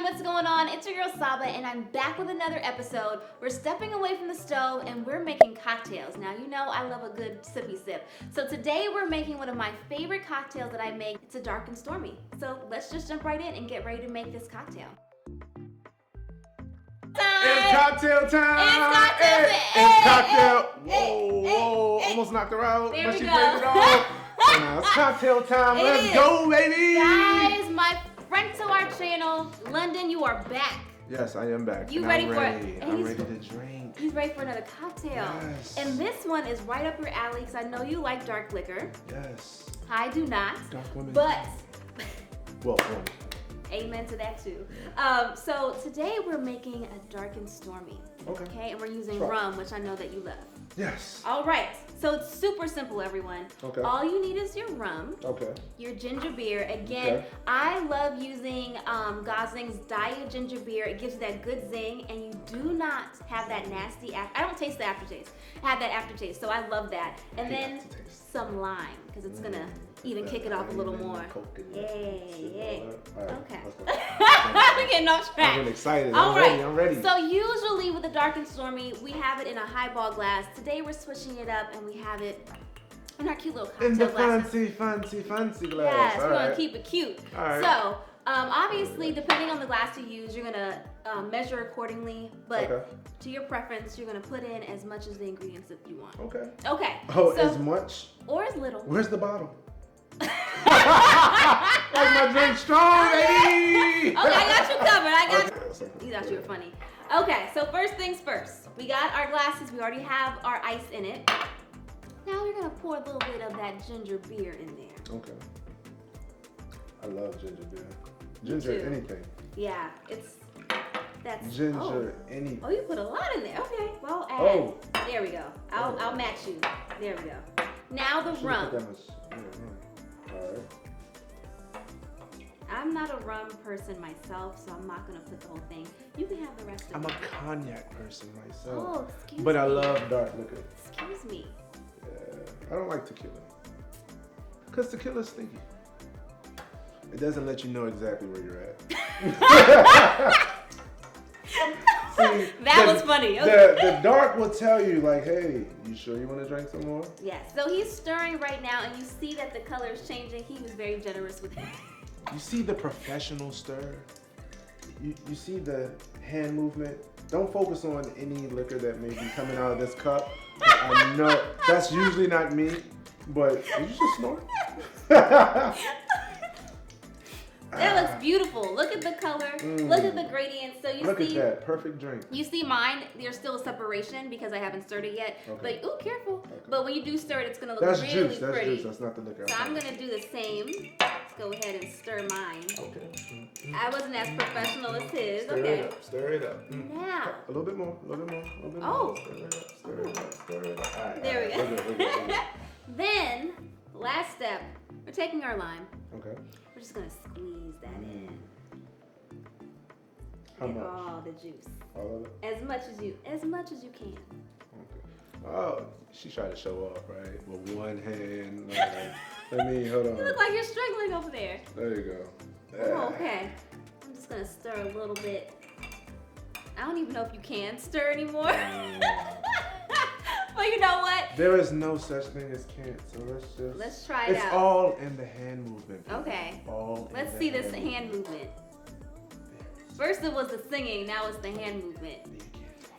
what's going on? It's your girl Saba, and I'm back with another episode. We're stepping away from the stove and we're making cocktails. Now, you know I love a good sippy sip. So today we're making one of my favorite cocktails that I make. It's a dark and stormy. So let's just jump right in and get ready to make this cocktail. It's cocktail time! It's cocktail time! It's cocktail! Hey, Whoa, hey. almost knocked her out, There but we she go. played it off. Now it's cocktail time. It Let's is. go, baby! Guys, my friend to our channel, London, you are back. Yes, I am back. You and ready I'm for ready. it? I'm ready to drink. He's ready for another cocktail. Yes. And this one is right up your alley because I know you like dark liquor. Yes. I do not. Dark women. But Well, women. amen to that too. So today we're making a dark and stormy. Okay. And we're using Sure. rum, which I know that you love. Yes. All right. So it's super simple, everyone. Okay. All you need is your rum, Okay. your ginger beer. Again, Okay. I love using Gosling's Diet Ginger Beer. It gives you that good zing, and you do not have that nasty I don't taste the aftertaste. I have that aftertaste, so I love that. And The then aftertaste. some lime, because it's gonna even kick it off a little more. Yeah. All right. Okay. Let's go. I'm getting off track. I'm really excited. All I'm right. ready. I'm ready. So usually with the dark and stormy, we have it in a highball glass. Today we're switching it up and we have it in our cute little cocktail In the glasses. fancy glass. Yes, All we're gonna right. keep it cute. All right. So obviously, depending on the glass you use, you're gonna measure accordingly. But Okay. to your preference, you're gonna put in as much as the ingredients that you want. Okay. Okay. Oh, so, as much? or as little. Where's the bottle? Like my drink strong, baby! Okay, I got you covered. I got you. Okay. You thought you were funny. Okay, so first things first. We got our glasses. We already have our ice in it. Now we're gonna pour a little bit of that ginger beer in there. Okay. I love ginger beer. Ginger too. anything. Yeah, that's Ginger anything. Oh, you put a lot in there. Okay, well, add. Oh. There we go. I'll match you. There we go. Now the Should've rum. put that much. All right. I'm not a rum person myself, so I'm not gonna put the whole thing. You can have the rest of I'm it. a cognac person myself. Oh, excuse me. But I love dark liquor. Excuse me. Yeah. I don't like tequila. Because tequila's stinky. It doesn't let you know exactly where you're at. See, That was funny. Okay. The dark will tell you, like, hey, you sure you want to drink some more? Yes. So he's stirring right now, and you see that the color is changing. He was very generous with it. You see the professional stir? You see the hand movement? Don't focus on any liquor that may be coming out of this cup. I know that's usually not me, but did you just snort? That looks beautiful. Look at the color. Look at the gradients. So you Look see. at that, perfect drink. You see mine, there's still a separation because I haven't stirred it yet. Okay. But, ooh, careful. Okay. But when you do stir it, it's going to look That's really juice, that's pretty. juice, that's not the liquor. So I'm going to do the same. Let's go ahead and stir mine. Okay. I wasn't as professional as his. Stir Okay. it up, stir it up. Now. A little bit more, a little bit more, a little bit Oh. more. Stir it up, stir it up, stir it up. All right, There we all go. right, we're good, we're good. Then, last step, we're taking our lime. Okay. We're just going to squeeze that in. How Get much? all the juice. All of it? As much as you can. Okay. Oh, she tried to show off, right? With one hand. Like, let me, hold You on. look like you're struggling over there. There you go. Oh, okay. I'm just gonna stir a little bit. I don't even know if you can stir anymore. But you know what? There is no such thing as can't, so Let's try it It's out. all in the hand movement. people. Okay. All in Let's the see this hand movement. First it was the singing, now it's the hand movement.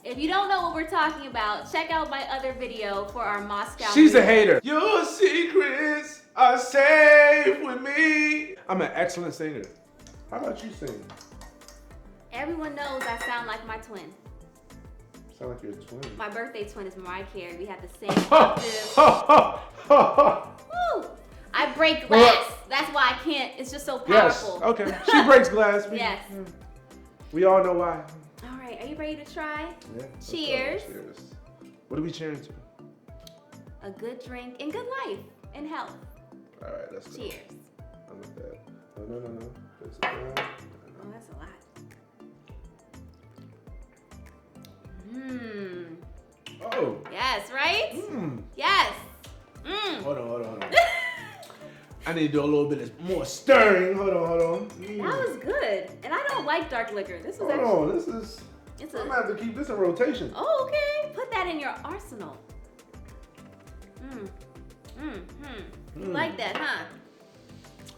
If you don't know what we're talking about, check out my other video for our Moscow. She's a meeting. hater. Your secrets are safe with me. I'm an excellent singer. How about you sing? Everyone knows I sound like my twin. Sound like you're a twin. My birthday twin is Mariah Carey. We have the same octave. Woo! I break glass. That's why I can't. It's just so Yes. powerful. Okay. She breaks glass. Yes. We all know why. All right. Are you ready to try? Yeah. let's go. Cheers. Cheers. What are we cheering to? A good drink and good life and health. All right. Let's go. Cheers. I'm with that. No. Place it down. Oh, that's a lot. Mmm. Oh. Yes, right? Mmm. Yes. Mmm. Hold on. I need to do a little bit of more stirring. Hold on. That was good. And I don't like dark liquor. This was Hold on, this is... It's I'm gonna have to keep this in rotation. Oh, okay. Put that in your arsenal. You like that, huh?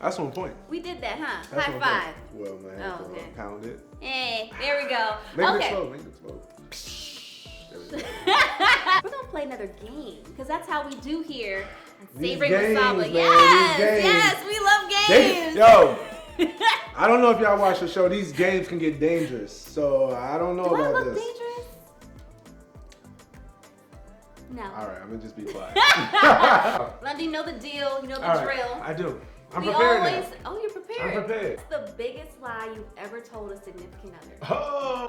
That's on point. We did that, huh? That's High on five. point. Well, man, Okay. pound it. Hey, there we go. Make Okay. it explode. There we go. We're gonna play another game because that's how we do here at These Savoring with games, Saba. man, Yes, we love games. I don't know if y'all watch the show. These games can get dangerous, so I don't know Do I about look this. dangerous? No. All right, I'm gonna just be quiet. Lundy, you know the deal. You know the All right, drill. I do. I'm We prepared always. now. Oh, you're prepared. I'm prepared. What's the biggest lie you've ever told a significant other? Oh!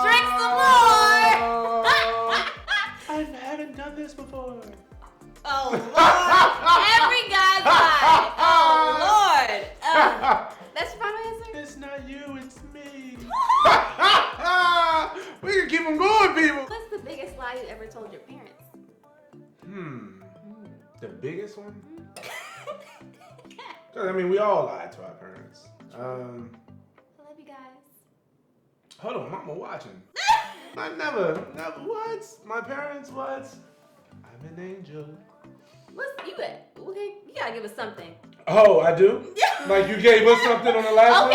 Drink some more. I haven't done this before. Oh Lord! Every guy's lie. Oh Lord! That's your final answer. It's not you, it's me. We can keep them going, people. What's the biggest lie you ever told your parents? The biggest one? I mean, we all lie to our parents. I love you guys. Hold on, mama watching. I never, what? My parents, what? I'm an angel. What's you at? Okay, you gotta give us something. Oh, I do? Like you gave us something on the last one?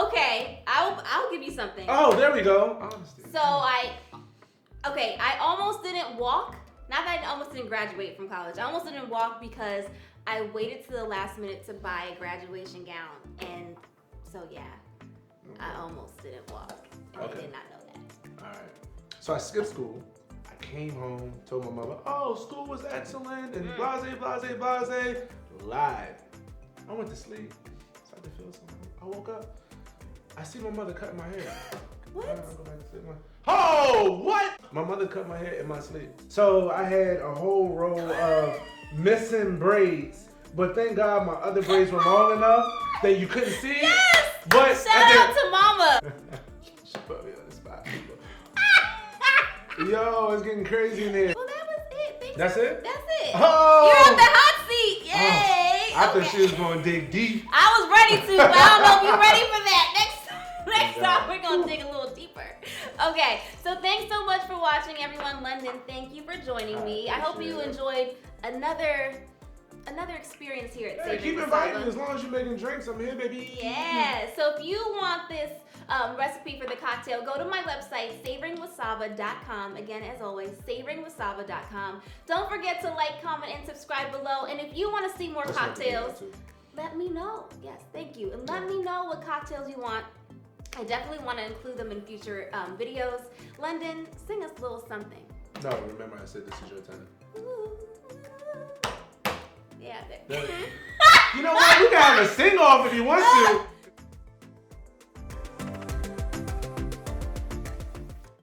Okay. I'll give you something. Oh, there we go. Honesty. So I almost didn't walk. Not that I almost didn't graduate from college. I almost didn't walk because I waited to the last minute to buy a graduation gown. And so yeah, I almost didn't walk. And I did not know that. All right. So I skipped school. I came home, told my mother, oh, school was excellent and blase. Lied. I went to sleep. Started to feel something. I woke up. I see my mother cutting my hair. What? I go back to sleep. Oh, what? My mother cut my hair in my sleep. So I had a whole row of missing braids, but thank God my other braids were long enough that you couldn't see. Yes! But Shout out to mama. She put me on the spot. Yo, it's getting crazy in here. Well, that was it. Thanks. That's it? That's it. Oh! You're on the hot seat. Yay! I thought she was going to dig deep. I was ready to, but I don't know if you're ready for that. Next time we're gonna dig a little deeper. Okay, so thanks so much for watching, everyone. London, thank you for joining me. I hope you enjoyed another experience here at Hey, Savoring keep with inviting Saba. me as long as you're making drinks. I'm here, baby. Yeah, so if you want this recipe for the cocktail, go to my website, savoringwithsaba.com. Again, as always, savoringwithsaba.com. Don't forget to like, comment, and subscribe below. And if you want to see more cocktails, let me know. Yes, thank you. And let me know what cocktails you want. I definitely want to include them in future videos. London, sing us a little something. No, remember I said this is your time. Yeah, there. You know what? We can have a sing-off if you want to.